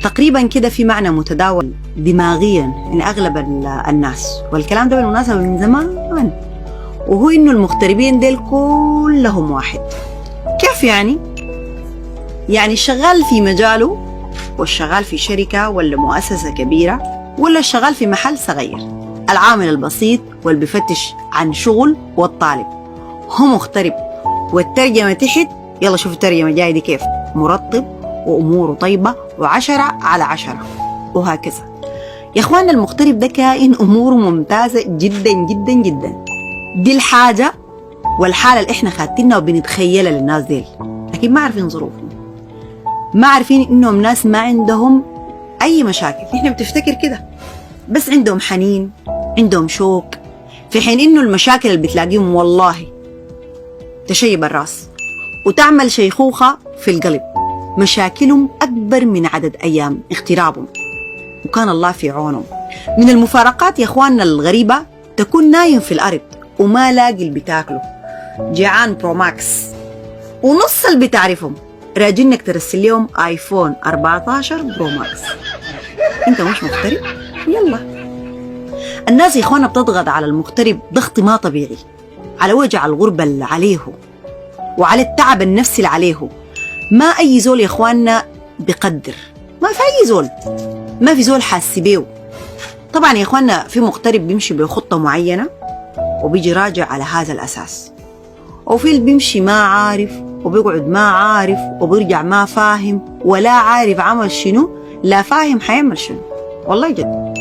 تقريبا كده في معنى متداول دماغيا من أغلب الناس، والكلام ده بالمناسبة من زمان، وهو إنه المغتربين ديل كلهم واحد. كيف يعني؟ يعني الشغال في مجاله، والشغال في شركة ولا مؤسسة كبيرة، ولا الشغال في محل صغير، العامل البسيط واللي بيفتش عن شغل، والطالب، هو مغترب. والترجمة تحت، يلا شوف الترجمة جاي دي كيف: مرطب وأموره طيبة و10/10، وهكذا. يا أخواننا المغترب ده كائن أموره ممتازة جدا جدا جدا. دي الحاجة والحالة اللي إحنا خاتينها وبنتخيلها للناس ديل، لكن ما عارفين ظروفهم، ما عارفين إنهم ناس ما عندهم أي مشاكل. إحنا بتفتكر كده، بس عندهم حنين، عندهم شوق، في حين إنه المشاكل اللي بتلاقيهم والله تشيب الراس وتعمل شيخوخة في القلب. مشاكلهم أكبر من عدد أيام اغترابهم، وكان الله في عونهم. من المفارقات يا أخواننا الغريبة، تكون نايم في الأرض وما لاقي اللي بتاكله، جيعان بروماكس، ونص اللي بتعرفهم راجينك ترسل لهم آيفون 14 بروماكس. انت مش مغترب؟ يلا. الناس يا اخوانا بتضغط على المغترب ضغط ما طبيعي، على وجع الغربة اللي عليه وعلى التعب النفسي اللي عليه. ما أي زول يا اخوانا بقدر، ما في أي زول، ما في زول حاسس بيه. طبعا يا اخوانا في مغترب بيمشي بخطة معينة وبيجي راجع على هذا الأساس، وفي اللي بيمشي ما عارف وبيقعد ما عارف وبيرجع ما فاهم ولا عارف عمل شنو، لا فاهم حيعمل شنو. والله جد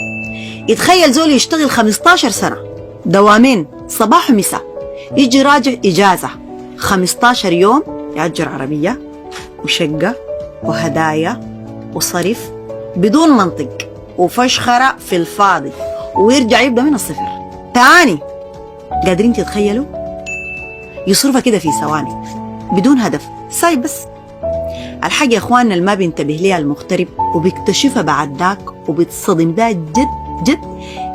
يتخيل زول يشتغل 15 سنة دوامين صباح ومساء، يجي راجع إجازة 15 يوم، يأجر عربية وشقة وهدايا وصرف بدون منطق وفشخرة في الفاضي، ويرجع يبدأ من الصفر تاني. قادرين تتخيلوا؟ يصرفها كده في ثواني بدون هدف، سايب بس. الحاجة يا اخواننا اللي ما بينتبه ليها المغترب وبيكتشفها بعد ذاك وبيتصدم بها جد جد،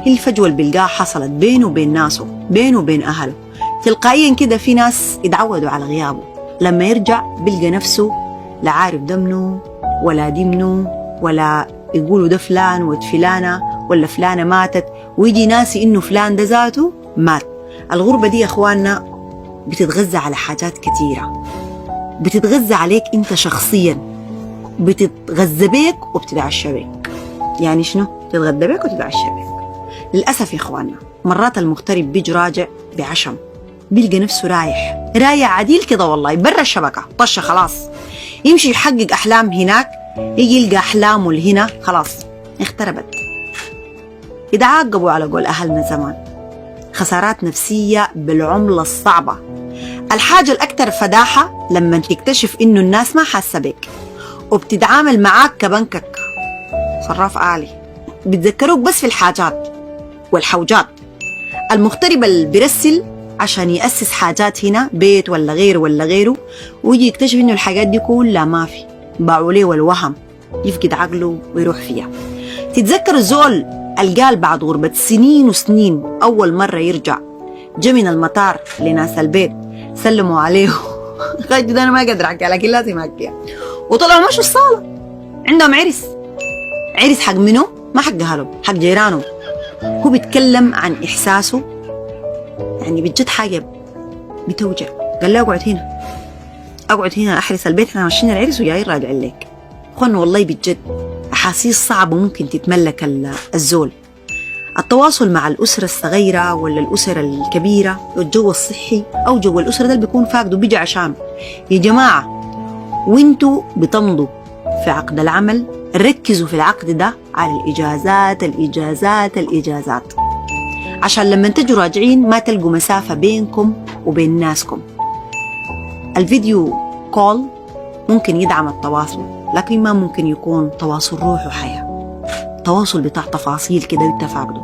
هي الفجوة اللي بيلقاها حصلت بينه وبين ناسه، بينه وبين أهله. تلقائيا كده في ناس يتعودوا على غيابه، لما يرجع بيلقى نفسه لا عارف ده منه ولا دي منه، ولا يقولوا ده فلان ود فلانة ولا فلانة ماتت، ويجي ناسي إنه فلان ده ذاته مات. الغربة دي يا اخواننا بتتغذى على حاجات كتيرة، بتتغذى عليك انت شخصيا، بتتغذى بيك وبتتعشى بيك. يعني شنو؟ تتغذى بيك وتتعشى بيك. للأسف يا اخواننا مرات المغترب بيجي راجع بعشم، بيلقى نفسه رايح عديل كده والله برا الشبكة، طشة خلاص، يمشي يحقق أحلام هناك، يجي يلقى أحلامه اللي هنا خلاص اختربت. إذا عاقبوا على قول أهلنا زمان، خسارات نفسية بالعملة الصعبة. الحاجة الأكثر فداحة لما تكتشف إنه الناس ما حاسة بك وبتتعامل معاك كبنكك صراف آلي، بتذكروك بس في الحاجات والحوجات. المغترب اللي بيرسل عشان يأسس حاجات هنا، بيت ولا غيره ولا غيره، ويجي يكتشف إنه الحاجات دي كلها ما في، باعوا ليه والوهم، يفقد عقله ويروح فيها. تتذكر الزول القال بعد غربة سنين وسنين أول مرة يرجع، جا من المطار لناس البيت سلموا عليه خد ده أنا ما قادر أحكي لكن لازم أحكيها، وطلعوا مشوا الصالة عندهم عرس حق منه، ما حق أهله، حق جيرانه. هو بيتكلم عن إحساسه، يعني بجد حاجة بتوجع. قال له أقعد هنا أحرس البيت، إحنا ماشيين العرس وجايين راجعين لك. أخوانا والله بجد أحاسيس صعبة ممكن تتملك الزول. التواصل مع الأسرة الصغيرة ولا الأسرة الكبيرة، الجو الصحي أو جو الأسرة ده اللي بيكون فاقده بيجي عشانه. يا جماعة وانتوا بتمضوا في عقد العمل ركزوا في العقد ده على الإجازات، عشان لما تجوا راجعين ما تلقوا مسافة بينكم وبين ناسكم. الفيديو كول ممكن يدعم التواصل، لكن ما ممكن يكون تواصل روح وحياة، تواصل بتاع تفاصيل كده وانت فاقده.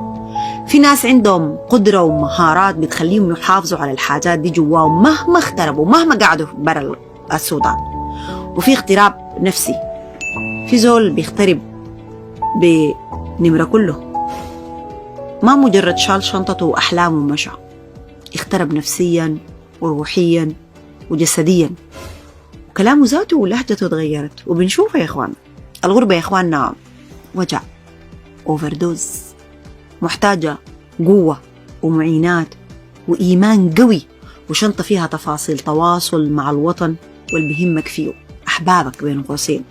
في ناس عندهم قدرة ومهارات بتخليهم يحافظوا على الحاجات دي جواهم مهما اغتربوا، مهما قعدوا برا السودان. وفي اغتراب نفسي، في زول بيغترب بنمرة كله، ما مجرد شال شنطته وأحلامه ومشى، اغترب نفسيا وروحيا وجسديا، وكلامه ذاته ولهجته اتغيرت، وبنشوفها يا اخوان. الغربة يا إخواننا وجع، أوفردوز، محتاجة قوة ومعينات وإيمان قوي وشنطة فيها تفاصيل تواصل مع الوطن واللي بيهمك فيه أحبابك بين قوسين.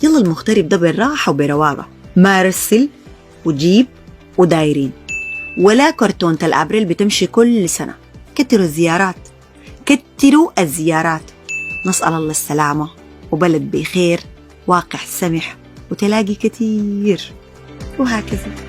يلا المغترب ده بالراحة وبرواقة، ما رسل وجيب ودايرين ولا كرتونة الأبريل بتمشي كل سنة. كتروا الزيارات، كتروا الزيارات. نسأل الله السلامة وبلد بخير، واقع سمح وتلاقي كتير، وهكذا.